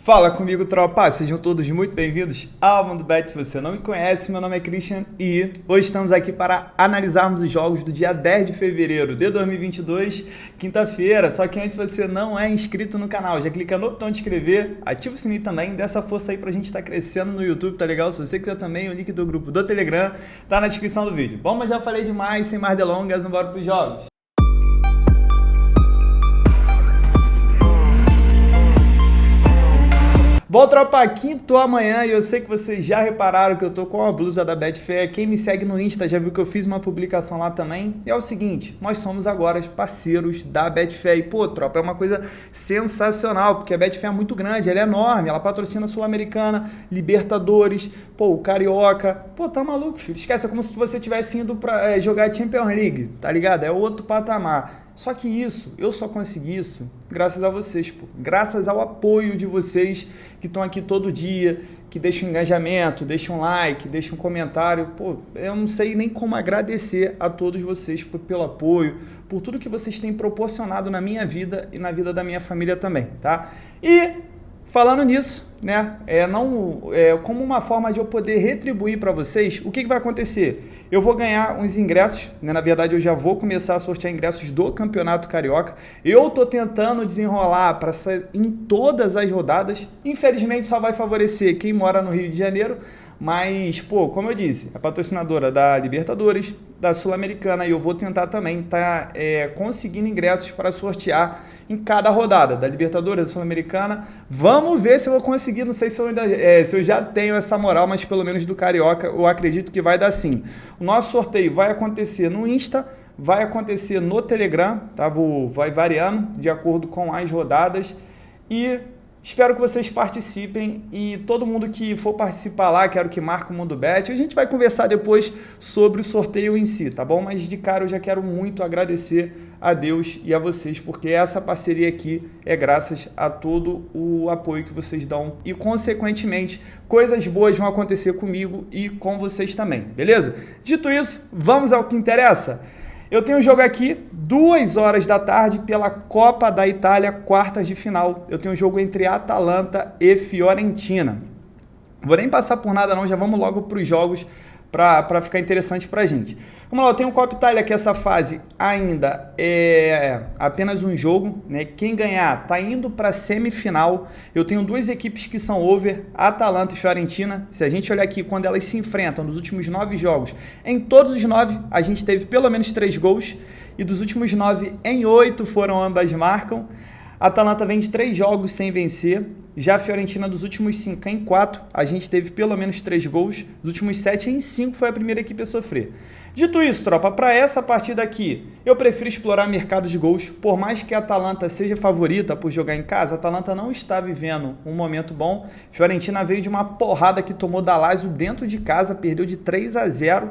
Fala comigo, tropa! Sejam todos muito bem-vindos ao Mundo Bet. Se você não me conhece, meu nome é Christian e hoje estamos aqui para analisarmos os jogos do dia 10 de fevereiro de 2022, quinta-feira. Só que antes, você não é inscrito no canal, já clica no botão de inscrever, ativa o sininho também, dá essa força aí pra gente estar crescendo no YouTube, tá legal? Se você quiser também, o link do grupo do Telegram tá na descrição do vídeo. Bom, mas já falei demais, sem mais delongas, bora pros jogos. Bom, tropa, quinto amanhã e eu sei que vocês já repararam que eu tô com a blusa da Betfair. Quem me segue no Insta já viu que eu fiz uma publicação lá também. E é o seguinte, nós somos agora parceiros da Betfair. E, pô, tropa, é uma coisa sensacional, porque a Betfair é muito grande, ela é enorme, ela patrocina a Sul-Americana, Libertadores, pô, o Carioca. Pô, tá maluco, filho? Esquece, é como se você tivesse indo pra jogar Champions League, tá ligado? É outro patamar. Só que isso, eu só consegui isso graças a vocês, pô. Graças ao apoio de vocês que estão aqui todo dia, que deixam engajamento, deixam like, deixam comentário. Pô, eu não sei nem como agradecer a todos vocês pelo apoio, por tudo que vocês têm proporcionado na minha vida e na vida da minha família também, tá? E falando nisso, né, como uma forma de eu poder retribuir para vocês, o que vai acontecer? Eu vou ganhar uns ingressos, né? Na verdade eu já vou começar a sortear ingressos do Campeonato Carioca. Eu tô tentando desenrolar para sair em todas as rodadas. Infelizmente só vai favorecer quem mora no Rio de Janeiro, mas, pô, como eu disse, a patrocinadora da Libertadores, da Sul-Americana, e eu vou tentar também conseguindo ingressos para sortear em cada rodada, da Libertadores, da Sul-Americana. Vamos ver se eu vou conseguir, não sei se eu já tenho essa moral, mas pelo menos do Carioca eu acredito que vai dar sim. O nosso sorteio vai acontecer no Insta, vai acontecer no Telegram, tá? Vai variando de acordo com as rodadas e espero que vocês participem e todo mundo que for participar lá, quero que marque o Mundo Bet. A gente vai conversar depois sobre o sorteio em si, tá bom? Mas de cara eu já quero muito agradecer a Deus e a vocês, porque essa parceria aqui é graças a todo o apoio que vocês dão e, consequentemente, coisas boas vão acontecer comigo e com vocês também, beleza? Dito isso, vamos ao que interessa. Eu tenho um jogo aqui, 2 horas da tarde, pela Copa da Itália, quartas de final. Eu tenho um jogo entre Atalanta e Fiorentina. Vou nem passar por nada não, já vamos logo para os jogos para ficar interessante para a gente. Vamos lá, eu tenho o Copa Itália, que essa fase ainda é apenas um jogo, né? Quem ganhar tá indo para a semifinal. Eu tenho duas equipes que são over, Atalanta e Fiorentina. Se a gente olhar aqui, quando elas se enfrentam nos últimos 9 jogos, em todos os 9 a gente teve pelo menos 3 gols, e dos últimos 9, em 8 foram ambas marcam. A Atalanta vem de 3 jogos sem vencer, já a Fiorentina dos últimos 5 em 4, a gente teve pelo menos 3 gols, dos últimos 7 em 5 foi a primeira equipe a sofrer. Dito isso, tropa, para essa partida aqui, eu prefiro explorar mercado de gols, por mais que a Atalanta seja favorita por jogar em casa, a Atalanta não está vivendo um momento bom. Fiorentina veio de uma porrada que tomou da Lazio dentro de casa, perdeu de 3-0.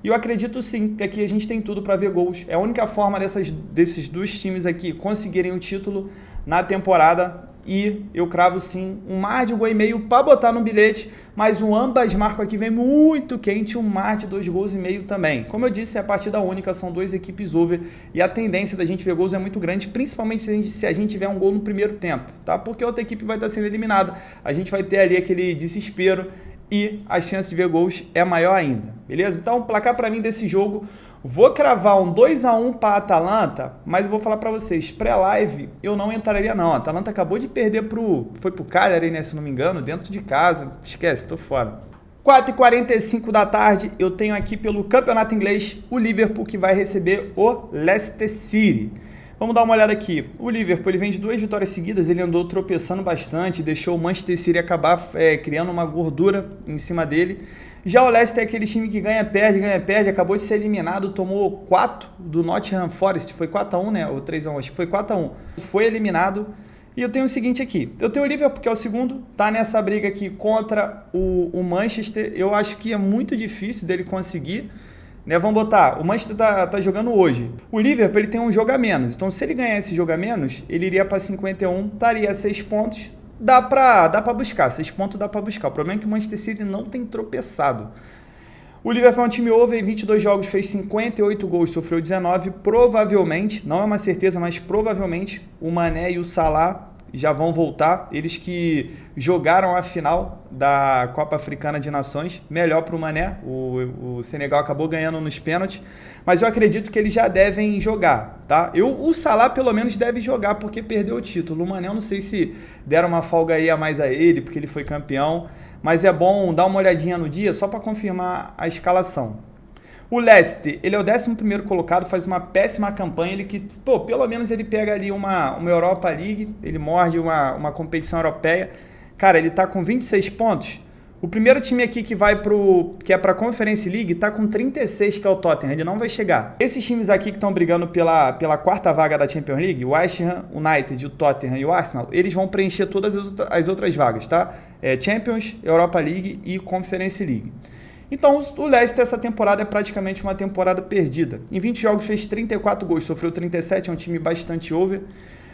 E eu acredito sim que aqui a gente tem tudo para ver gols. É a única forma desses dois times aqui conseguirem o título na temporada. E eu cravo sim um mar de 1,5 gols para botar no bilhete, mas um ambas marcam aqui vem muito quente, um mar de 2,5 gols também. Como eu disse, é a partida única, são 2 equipes over e a tendência da gente ver gols é muito grande, principalmente se a gente tiver um gol no primeiro tempo, tá? Porque a outra equipe vai estar sendo eliminada, a gente vai ter ali aquele desespero e a chance de ver gols é maior ainda, beleza? Então, placar para mim desse jogo, vou cravar um 2-1 para a Atalanta, mas eu vou falar para vocês, pré-live eu não entraria não. A Atalanta acabou de perder foi pro Cagliari, né, se não me engano, dentro de casa. Esquece, tô fora. 4h45 da tarde, eu tenho aqui pelo Campeonato Inglês o Liverpool, que vai receber o Leicester City. Vamos dar uma olhada aqui. O Liverpool, ele vem de 2 vitórias seguidas, ele andou tropeçando bastante, deixou o Manchester City acabar criando uma gordura em cima dele. Já o Leicester é aquele time que ganha, perde, acabou de ser eliminado, tomou 4 do Nottingham Forest, foi 4-1, né? Ou 3-1, acho que foi 4-1. Foi eliminado. E eu tenho o seguinte aqui, eu tenho o Liverpool, que é o segundo, tá nessa briga aqui contra o Manchester. Eu acho que é muito difícil dele conseguir, né? Vamos botar, o Manchester tá jogando hoje. O Liverpool, ele tem um jogo a menos, então se ele ganhar esse jogo a menos, ele iria para 51, estaria a 6 pontos. Dá pra buscar, 6 pontos dá pra buscar. O problema é que o Manchester City não tem tropeçado. O Liverpool é um time over, em 22 jogos fez 58 gols, sofreu 19. Provavelmente, não é uma certeza, mas provavelmente o Mané e o Salah já vão voltar. Eles que jogaram a final da Copa Africana de Nações, melhor para o Mané. O Senegal acabou ganhando nos pênaltis, mas eu acredito que eles já devem jogar, tá? O Salah pelo menos deve jogar porque perdeu o título. O Mané eu não sei se deram uma folga aí a mais a ele, porque ele foi campeão, mas é bom dar uma olhadinha no dia só para confirmar a escalação. O Leicester, ele é o 11º colocado, faz uma péssima campanha, ele que, pô, pelo menos ele pega ali uma Europa League, ele morde uma competição europeia. Cara, ele tá com 26 pontos. O primeiro time aqui que vai que é pra Conference League tá com 36, que é o Tottenham, ele não vai chegar. Esses times aqui que estão brigando pela 4ª vaga da Champions League, o West Ham United, o Tottenham e o Arsenal, eles vão preencher todas as outras vagas, tá? Champions, Europa League e Conference League. Então, o Leicester essa temporada é praticamente uma temporada perdida. Em 20 jogos fez 34 gols, sofreu 37, é um time bastante over.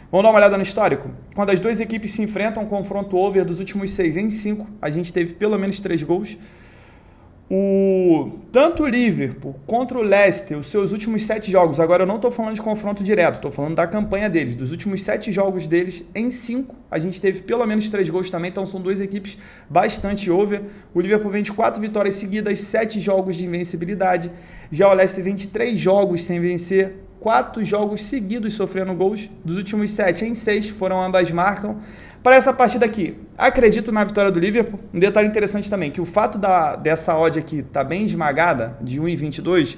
Vamos dar uma olhada no histórico? Quando as duas equipes se enfrentam, um confronto over dos últimos 6 em 5, a gente teve pelo menos 3 gols. Tanto o Liverpool contra o Leicester, os seus últimos 7 jogos, agora eu não estou falando de confronto direto, estou falando da campanha deles, dos últimos 7 jogos deles, em 5, a gente teve pelo menos 3 gols também, então são duas equipes bastante over. O Liverpool vem de 4 vitórias seguidas, 7 jogos de invencibilidade, já o Leicester vem de 3 jogos sem vencer, 4 jogos seguidos sofrendo gols, dos últimos 7 em 6, foram ambas marcam. Para essa partida aqui, acredito na vitória do Liverpool. Um detalhe interessante também, que o fato dessa odd aqui estar bem esmagada, de 1,22,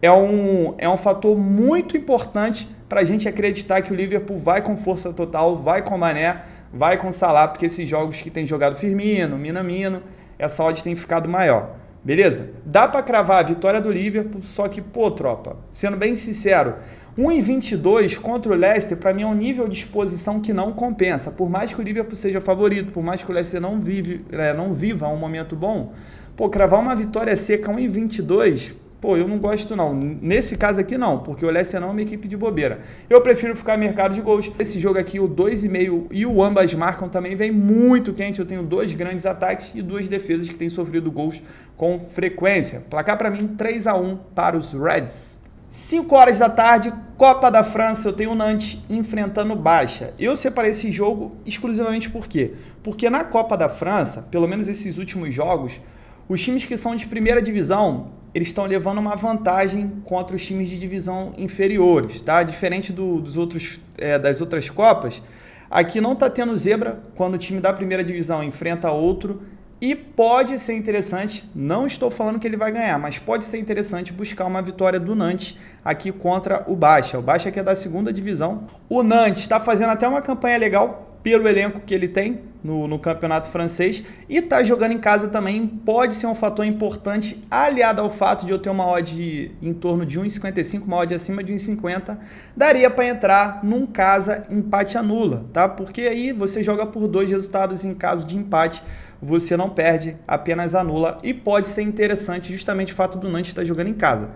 é um fator muito importante para a gente acreditar que o Liverpool vai com força total, vai com Mané, vai com Salah, porque esses jogos que tem jogado Firmino, Minamino, essa odd tem ficado maior. Beleza? Dá para cravar a vitória do Liverpool, só que, pô, tropa, sendo bem sincero, 1,22 contra o Leicester, para mim é um nível de exposição que não compensa. Por mais que o Liverpool seja favorito, por mais que o Leicester não viva um momento bom, pô, cravar uma vitória seca 1,22, pô, eu não gosto não. Nesse caso aqui não, porque o Leicester não é uma equipe de bobeira. Eu prefiro ficar mercado de gols. Esse jogo aqui, o 2,5 e o ambas marcam também vem muito quente. Eu tenho 2 grandes ataques e 2 defesas que têm sofrido gols com frequência. Placar para mim 3-1 para os Reds. 5 horas da tarde, Copa da França, eu tenho o Nantes enfrentando o Baixa. Eu separei esse jogo exclusivamente por quê? Porque na Copa da França, pelo menos esses últimos jogos, os times que são de primeira divisão, eles estão levando uma vantagem contra os times de divisão inferiores, tá? Diferente das outras Copas, aqui não está tendo zebra quando o time da primeira divisão enfrenta outro. E pode ser interessante, não estou falando que ele vai ganhar, mas pode ser interessante buscar uma vitória do Nantes aqui contra o Baixa. O Baixa que é da 2ª divisão. O Nantes está fazendo até uma campanha legal pelo elenco que ele tem no campeonato francês e está jogando em casa também, pode ser um fator importante, aliado ao fato de eu ter uma odd em torno de 1,55, uma odd acima de 1,50, daria para entrar num casa empate anula, tá? Porque aí você joga por 2 resultados em caso de empate, você não perde, apenas anula e pode ser interessante justamente o fato do Nantes estar jogando em casa.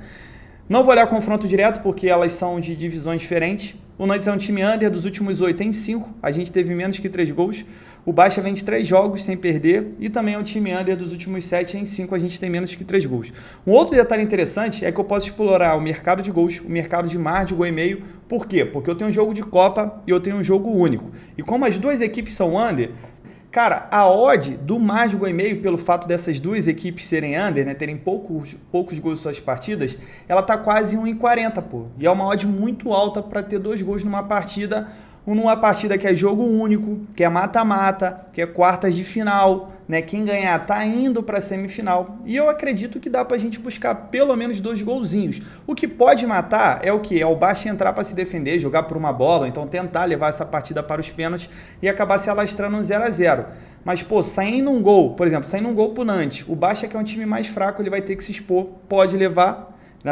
Não vou olhar confronto direto porque elas são de divisões diferentes. O Nantes é um time under dos últimos 8 em 5, a gente teve menos que 3 gols. O Baixa vem de 3 jogos sem perder e também é um time under dos últimos 7 em 5, a gente tem menos que 3 gols. Um outro detalhe interessante é que eu posso explorar o mercado de gols, o mercado de mar de gol e meio. Por quê? Porque eu tenho um jogo de Copa e eu tenho um jogo único. E como as duas equipes são under, cara, a odd do mar de gol e meio, pelo fato dessas duas equipes serem under, né, terem poucos gols em suas partidas, ela tá quase 1,40, pô. E é uma odd muito alta para ter 2 gols numa partida que é jogo único, que é mata-mata, que é quartas de final, né? Quem ganhar tá indo para a semifinal. E eu acredito que dá para a gente buscar pelo menos 2 golzinhos. O que pode matar é o que? É o Baixa entrar para se defender, jogar por uma bola, ou então tentar levar essa partida para os pênaltis e acabar se alastrando um 0-0. Mas, pô, saindo um gol, por exemplo, saindo um gol pro Nantes, o Baixa, que é um time mais fraco, ele vai ter que se expor, pode levar.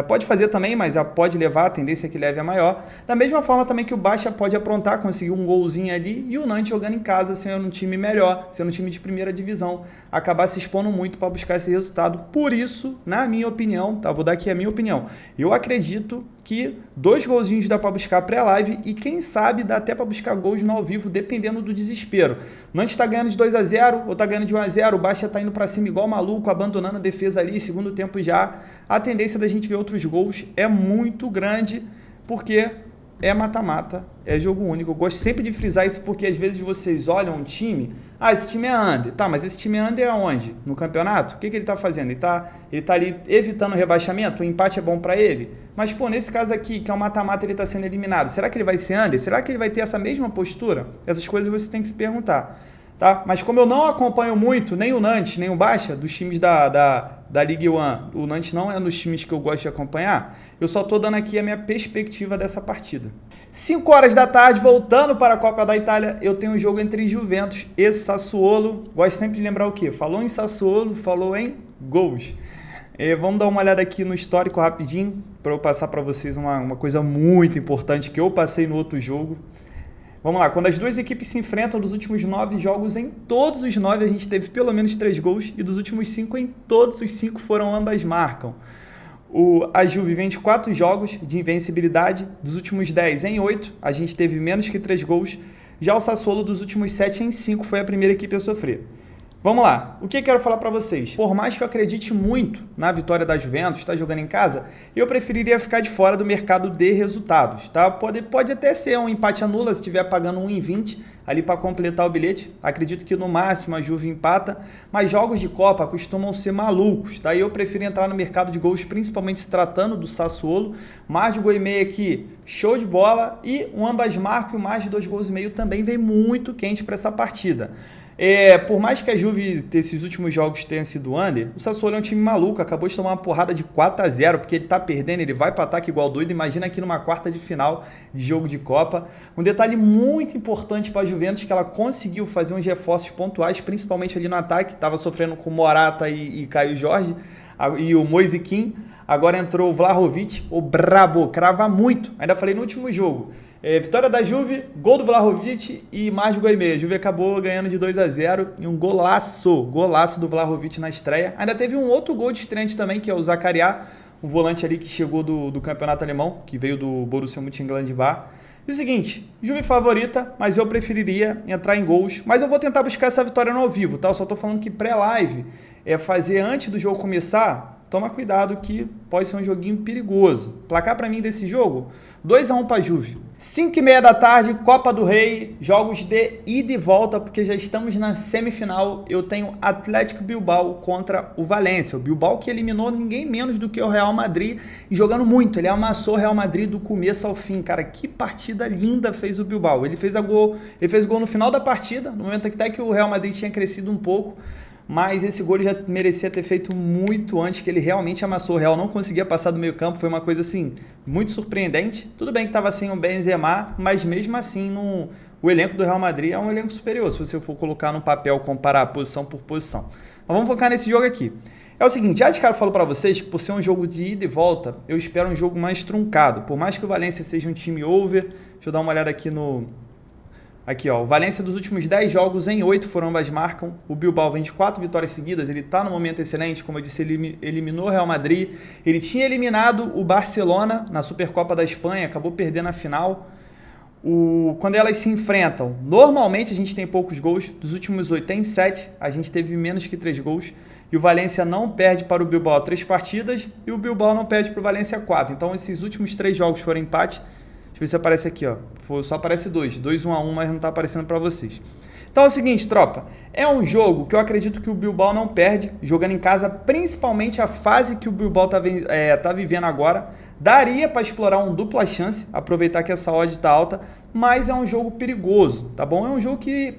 Pode fazer também, mas pode levar, a tendência é que leve é maior. Da mesma forma também que o Baixa pode aprontar, conseguir um golzinho ali, e o Nantes jogando em casa, sendo um time melhor, sendo um time de primeira divisão, acabar se expondo muito para buscar esse resultado. Por isso, na minha opinião, tá? Vou dar aqui a minha opinião. Eu acredito que 2 golzinhos dá para buscar pré-live e quem sabe dá até para buscar gols no ao vivo, dependendo do desespero. O Nantes está ganhando de 2-0 ou está ganhando de 1-0, o Baixa está indo para cima igual maluco, abandonando a defesa ali, segundo tempo já. A tendência da gente ver outros gols é muito grande, porque é mata-mata, é jogo único. Eu gosto sempre de frisar isso porque às vezes vocês olham um time, esse time é under. Tá, mas esse time é under aonde? No campeonato? O que ele tá fazendo? Ele tá ali evitando o rebaixamento? O empate é bom para ele? Mas, pô, nesse caso aqui, que é um mata-mata, ele tá sendo eliminado. Será que ele vai ser under? Será que ele vai ter essa mesma postura? Essas coisas você tem que se perguntar. Tá? Mas como eu não acompanho muito nem o Nantes, nem o Baixa, dos times da Ligue 1, o Nantes não é um dos times que eu gosto de acompanhar, eu só estou dando aqui a minha perspectiva dessa partida. 5 horas da tarde, voltando para a Copa da Itália, eu tenho um jogo entre Juventus e Sassuolo. Gosto sempre de lembrar o quê? Falou em Sassuolo, falou em gols. Vamos dar uma olhada aqui no histórico rapidinho, para eu passar para vocês uma coisa muito importante que eu passei no outro jogo. Vamos lá, quando as duas equipes se enfrentam dos últimos 9 jogos, em todos os 9 a gente teve pelo menos 3 gols e dos últimos 5, em todos os 5 foram ambas marcam. A Juve vem de 4 jogos de invencibilidade, dos últimos 10 em 8 a gente teve menos que 3 gols, já o Sassuolo dos últimos 7 em 5 foi a primeira equipe a sofrer. Vamos lá, o que eu quero falar para vocês? Por mais que eu acredite muito na vitória da Juventus, tá jogando em casa, eu preferiria ficar de fora do mercado de resultados, tá? Pode até ser um empate anula se estiver pagando 1,20 ali para completar o bilhete. Acredito que no máximo a Juve empata, mas jogos de Copa costumam ser malucos, tá? E eu prefiro entrar no mercado de gols, principalmente se tratando do Sassuolo. Mais de 1,5 aqui, show de bola, e um ambas marcam e mais de 2,5 gols também vem muito quente para essa partida. Por mais que a Juve, esses últimos jogos tenham sido under, o Sassuolo é um time maluco, acabou de tomar uma porrada de 4-0, porque ele tá perdendo, ele vai para ataque igual doido, imagina aqui numa quarta de final de jogo de Copa. Um detalhe muito importante para a Juventus, que ela conseguiu fazer uns reforços pontuais, principalmente ali no ataque, estava sofrendo com Morata e Caio Jorge, e o Moise Kean. Agora entrou o Vlahovic, o brabo, crava muito, ainda falei no último jogo. Vitória da Juve, gol do Vlahovic e mais de 1,5. A Juve acabou ganhando de 2-0 e um golaço do Vlahovic na estreia. Ainda teve um outro gol de estreante também, que é o Zakaria, um volante ali que chegou do campeonato alemão, que veio do Borussia Mönchengladbach. E o seguinte, Juve favorita, mas eu preferiria entrar em gols. Mas eu vou tentar buscar essa vitória no ao vivo, tá? Eu só tô falando que pré-live é fazer antes do jogo começar. Toma cuidado que pode ser um joguinho perigoso. Placar para mim desse jogo, 2-1 para Juve. 5h30 da tarde, Copa do Rei, jogos de ida e volta, porque já estamos na semifinal. Eu tenho Atlético Bilbao contra o Valência. O Bilbao que eliminou ninguém menos do que o Real Madrid e jogando muito. Ele amassou o Real Madrid do começo ao fim. Cara, que partida linda fez o Bilbao. Ele fez gol no final da partida, no momento até que o Real Madrid tinha crescido um pouco. Mas esse gol ele já merecia ter feito muito antes, que ele realmente amassou. O Real não conseguia passar do meio campo, foi uma coisa assim, muito surpreendente. Tudo bem que estava sem o Benzema, mas mesmo assim o elenco do Real Madrid é um elenco superior, se você for colocar no papel, comparar posição por posição. Mas vamos focar nesse jogo aqui. É o seguinte, já de cara eu falo para vocês que por ser um jogo de ida e volta, eu espero um jogo mais truncado. Por mais que o Valência seja um time over, deixa eu dar uma olhada aqui Aqui, ó, o Valência dos últimos 10 jogos, em 8 foram ambas marcam. O Bilbao vem de 4 vitórias seguidas, ele está no momento excelente, como eu disse, ele eliminou o Real Madrid. Ele tinha eliminado o Barcelona na Supercopa da Espanha, acabou perdendo a final. Quando elas se enfrentam, normalmente a gente tem poucos gols, dos últimos 8 tem 7, a gente teve menos que 3 gols. E o Valência não perde para o Bilbao 3 partidas e o Bilbao não perde para o Valência 4. Então esses últimos 3 jogos foram empate. Deixa eu ver se aparece aqui, ó. Só aparece 2-1-1, mas não está aparecendo para vocês. Então é o seguinte, tropa. É um jogo que eu acredito que o Bilbao não perde, jogando em casa, principalmente a fase que o Bilbao tá vivendo agora. Daria para explorar um dupla chance, aproveitar que essa odd está alta, mas é um jogo perigoso, tá bom? É um jogo que,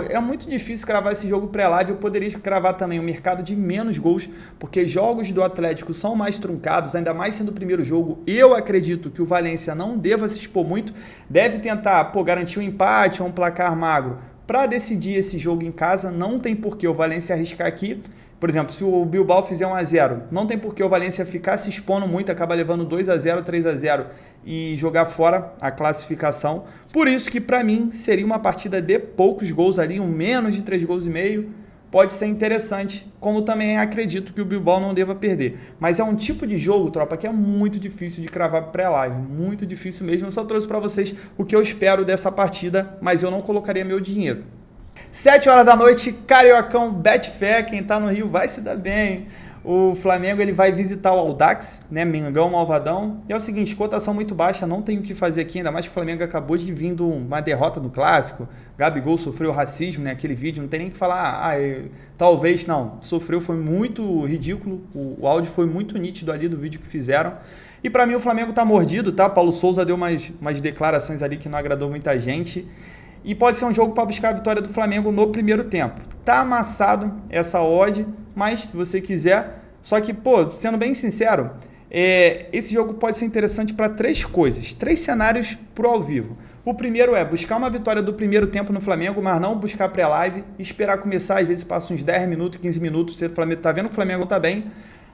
é muito difícil cravar esse jogo pré-live. Eu poderia cravar também um mercado de menos gols, porque jogos do Atlético são mais truncados, ainda mais sendo o primeiro jogo. Eu acredito que o Valência não deva se expor muito, deve tentar garantir um empate ou um placar magro para decidir esse jogo em casa. Não tem por que o Valência arriscar aqui. Por exemplo, se o Bilbao fizer 1-0, não tem por que o Valência ficar se expondo muito, acaba levando 2-0, 3-0 e jogar fora a classificação. Por isso que para mim seria uma partida de poucos gols ali, um menos de 3,5 gols. Pode ser interessante, como também acredito que o Bilbao não deva perder. Mas é um tipo de jogo, tropa, que é muito difícil de cravar pré-live, muito difícil mesmo. Eu só trouxe para vocês o que eu espero dessa partida, mas eu não colocaria meu dinheiro. 7 horas da noite, Cariocão Betfair, quem tá no Rio vai se dar bem. O Flamengo ele vai visitar o Audax, né? Mengão Malvadão. E é o seguinte, cotação muito baixa, não tem o que fazer aqui, ainda mais que o Flamengo acabou de vir de uma derrota no Clássico. Gabigol sofreu racismo, né? Aquele vídeo, não tem nem que falar, talvez, não. Sofreu, foi muito ridículo, o áudio foi muito nítido ali do vídeo que fizeram. E para mim o Flamengo tá mordido, tá? Paulo Souza deu umas declarações ali que não agradou muita gente. E pode ser um jogo para buscar a vitória do Flamengo no primeiro tempo. Tá amassado essa odd, mas se você quiser... Só que, pô, sendo bem sincero, esse jogo pode ser interessante para 3 coisas. 3 cenários pro ao vivo. O primeiro é buscar uma vitória do primeiro tempo no Flamengo, mas não buscar pré-live, esperar começar, às vezes passa uns 10 minutos, 15 minutos, você tá vendo que o Flamengo tá bem,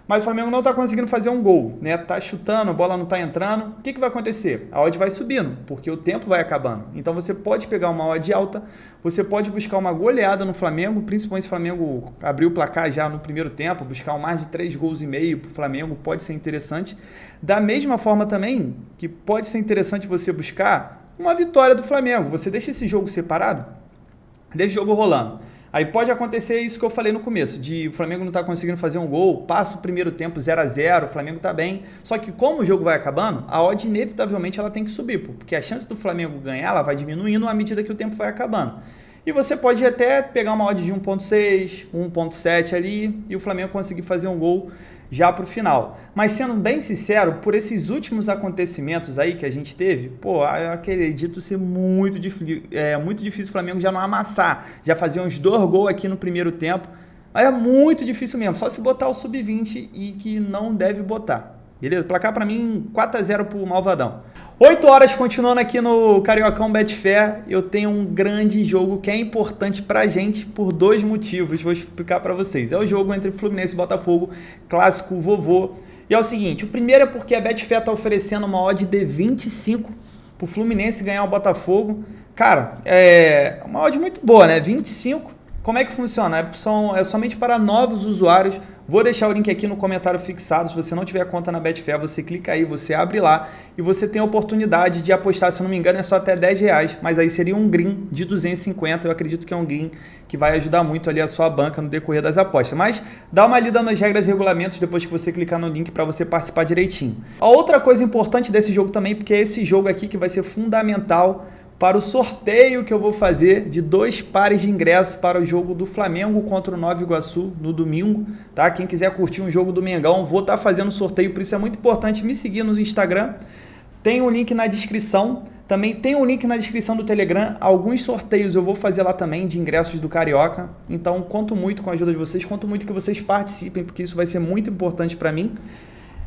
mas o Flamengo não está conseguindo fazer um gol, né? Tá chutando, a bola não está entrando. O que vai acontecer? A odd vai subindo, porque o tempo vai acabando. Então você pode pegar uma odd alta, você pode buscar uma goleada no Flamengo, principalmente se o Flamengo abrir o placar já no primeiro tempo, buscar mais de 3 gols e meio para o Flamengo, pode ser interessante. Da mesma forma também que pode ser interessante você buscar uma vitória do Flamengo. Você deixa esse jogo separado, deixa o jogo rolando. Aí pode acontecer isso que eu falei no começo, de o Flamengo não tá conseguindo fazer um gol, passa o primeiro tempo 0-0, o Flamengo tá bem, só que como o jogo vai acabando, a odd inevitavelmente ela tem que subir, porque a chance do Flamengo ganhar ela vai diminuindo à medida que o tempo vai acabando. E você pode até pegar uma odd de 1.6, 1.7 ali e o Flamengo conseguir fazer um gol já para o final. Mas sendo bem sincero, por esses últimos acontecimentos aí que a gente teve, pô, eu acredito ser muito difícil o Flamengo já não amassar, já fazer uns 2 gols aqui no primeiro tempo, mas é muito difícil mesmo, só se botar o sub-20 e que não deve botar. Beleza? Placar para mim 4-0 pro Malvadão. 8 horas continuando aqui no Cariocão Betfair, eu tenho um grande jogo que é importante pra gente por 2 motivos, vou explicar para vocês. É o jogo entre Fluminense e Botafogo, clássico vovô. E é o seguinte, o primeiro é porque a Betfair tá oferecendo uma odd de 25 pro Fluminense ganhar o Botafogo. Cara, é uma odd muito boa, né? 25. Como é que funciona? É somente para novos usuários. Vou deixar o link aqui no comentário fixado. Se você não tiver conta na Betfair, você clica aí, você abre lá e você tem a oportunidade de apostar, se eu não me engano, é só até R$10, mas aí seria um green de 250. Eu acredito que é um green que vai ajudar muito ali a sua banca no decorrer das apostas. Mas dá uma lida nas regras e regulamentos depois que você clicar no link para você participar direitinho. A outra coisa importante desse jogo também, porque é esse jogo aqui que vai ser fundamental para o sorteio que eu vou fazer de 2 pares de ingressos para o jogo do Flamengo contra o Nova Iguaçu no domingo, tá? Quem quiser curtir um jogo do Mengão, vou estar fazendo sorteio, por isso é muito importante me seguir no Instagram. Tem um link na descrição, também tem um link na descrição do Telegram, alguns sorteios eu vou fazer lá também de ingressos do Carioca, então conto muito com a ajuda de vocês, conto muito que vocês participem, porque isso vai ser muito importante para mim.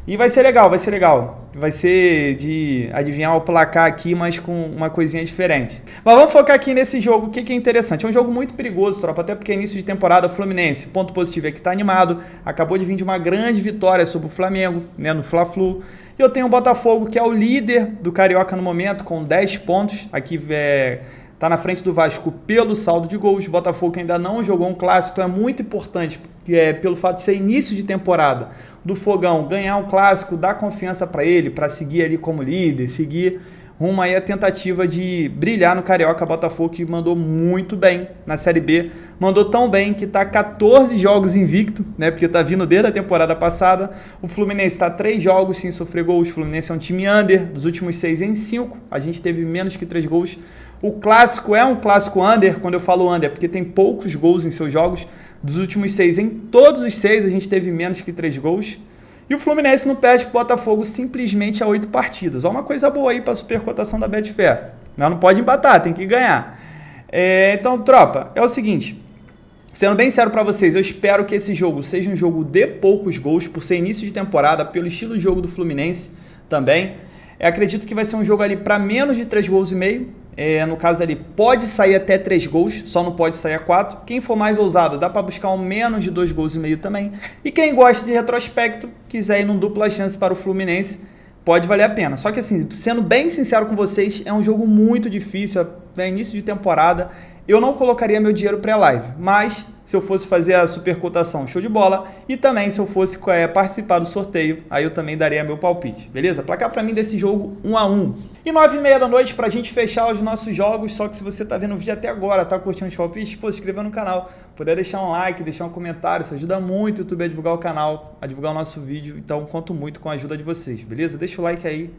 E vai ser legal, vai ser legal. Vai ser de adivinhar o placar aqui, mas com uma coisinha diferente. Mas vamos focar aqui nesse jogo, o que é interessante. É um jogo muito perigoso, tropa, até porque é início de temporada, Fluminense, ponto positivo é que está animado, acabou de vir de uma grande vitória sobre o Flamengo, né, no Fla-Flu. E eu tenho o Botafogo, que é o líder do Carioca no momento, com 10 pontos. Aqui está na frente do Vasco pelo saldo de gols. O Botafogo que ainda não jogou um clássico, então é muito importante, pelo fato de ser início de temporada do Fogão, ganhar um clássico, dar confiança para ele, para seguir ali como líder, seguir rumo aí a tentativa de brilhar no Carioca. Botafogo que mandou muito bem na Série B, mandou tão bem que está 14 jogos invicto, né, porque está vindo desde a temporada passada. O Fluminense está 3 jogos sem sofrer gols. O Fluminense é um time under, dos últimos 6 em 5, a gente teve menos que 3 gols. O clássico é um clássico under, quando eu falo under, porque tem poucos gols em seus jogos. Dos últimos 6, em todos os 6 a gente teve menos que 3 gols. E o Fluminense não perde pro Botafogo simplesmente a 8 partidas. Olha uma coisa boa aí para a supercotação da Betfair. Mas não pode empatar, tem que ganhar. Então, tropa, é o seguinte. Sendo bem sério para vocês, eu espero que esse jogo seja um jogo de poucos gols, por ser início de temporada, pelo estilo de jogo do Fluminense também. Eu acredito que vai ser um jogo ali para menos de 3 gols e meio. No caso ali, pode sair até 3 gols, só não pode sair a 4. Quem for mais ousado, dá para buscar um menos de 2 gols e meio também. E quem gosta de retrospecto, quiser ir num dupla chance para o Fluminense, pode valer a pena. Só que assim, sendo bem sincero com vocês, é um jogo muito difícil, é início de temporada, eu não colocaria meu dinheiro pré-live, mas se eu fosse fazer a super cotação, show de bola, e também se eu fosse participar do sorteio, aí eu também daria meu palpite, beleza? Placar para mim desse jogo 1-1. E 9h30 da noite pra gente fechar os nossos jogos, só que se você tá vendo o vídeo até agora, tá curtindo os palpites, pô, se inscreva no canal, puder deixar um like, deixar um comentário, isso ajuda muito o YouTube a divulgar o canal, a divulgar o nosso vídeo, então conto muito com a ajuda de vocês, beleza? Deixa o like aí,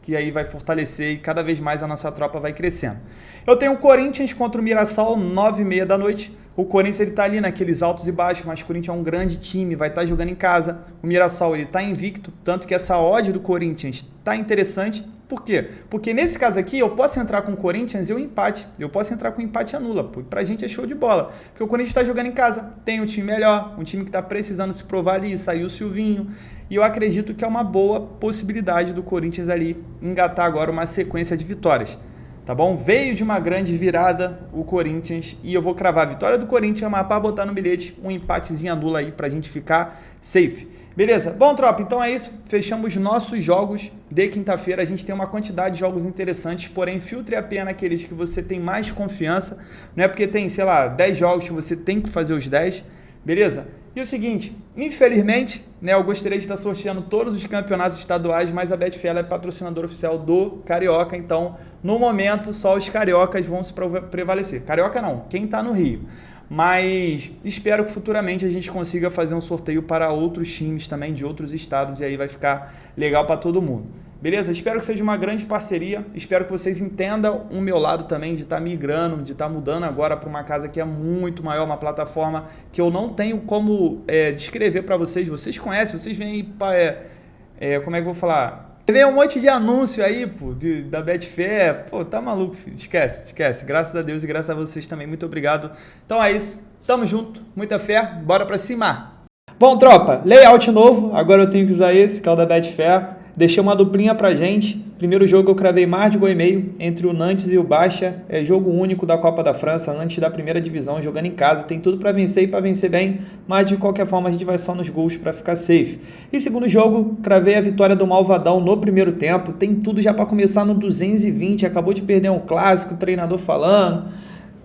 que aí vai fortalecer e cada vez mais a nossa tropa vai crescendo. Eu tenho o Corinthians contra o Mirassol, 9h30 da noite. O Corinthians ele tá ali naqueles altos e baixos, mas o Corinthians é um grande time, vai estar jogando em casa. O Mirassol ele tá invicto, tanto que essa odd do Corinthians tá interessante. Por quê? Porque nesse caso aqui eu posso entrar com o Corinthians e o empate. Eu posso entrar com o empate anula. Pra gente é show de bola. Porque o Corinthians está jogando em casa, tem um time melhor, um time que está precisando se provar ali, saiu o Silvinho. E eu acredito que é uma boa possibilidade do Corinthians ali engatar agora uma sequência de vitórias. Tá bom? Veio de uma grande virada o Corinthians e eu vou cravar a vitória do Corinthians, mas para botar no bilhete um empatezinho anula aí pra gente ficar safe. Beleza? Bom, tropa, então é isso. Fechamos nossos jogos de quinta-feira. A gente tem uma quantidade de jogos interessantes, porém filtre apenas aqueles que você tem mais confiança. Não é porque tem, sei lá, 10 jogos que você tem que fazer os 10. Beleza? E o seguinte, infelizmente, né, eu gostaria de estar sorteando todos os campeonatos estaduais, mas a Betfair é patrocinadora oficial do Carioca, então, no momento, só os cariocas vão se prevalecer. Carioca não, quem está no Rio. Mas espero que futuramente a gente consiga fazer um sorteio para outros times também de outros estados, e aí vai ficar legal para todo mundo. Beleza? Espero que seja uma grande parceria, espero que vocês entendam o meu lado também de estar migrando, de estar mudando agora para uma casa que é muito maior, uma plataforma que eu não tenho como descrever para vocês. Vocês conhecem, vocês veem aí, como é que eu vou falar? Vem um monte de anúncio aí, pô, da Betfair, pô, tá maluco, filho, esquece. Graças a Deus e graças a vocês também, muito obrigado. Então é isso, tamo junto, muita fé, bora pra cima. Bom, tropa, layout novo, agora eu tenho que usar esse, que é o da Betfair. Deixei uma duplinha pra gente. Primeiro jogo eu cravei mais de 1,5 entre o Nantes e o Baixa. É jogo único da Copa da França, Nantes da primeira divisão, jogando em casa. Tem tudo para vencer e para vencer bem, mas de qualquer forma a gente vai só nos gols para ficar safe. E segundo jogo, cravei a vitória do Malvadão no primeiro tempo. Tem tudo já para começar no 220. Acabou de perder um clássico, o treinador falando.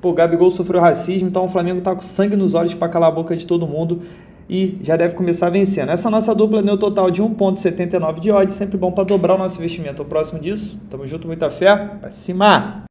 Pô, Gabigol sofreu racismo, então o Flamengo tá com sangue nos olhos para calar a boca de todo mundo. E já deve começar vencendo. Essa nossa dupla deu total de 1,79 de odds, sempre bom para dobrar o nosso investimento. Ao próximo disso, tamo junto, muita fé, pra cima!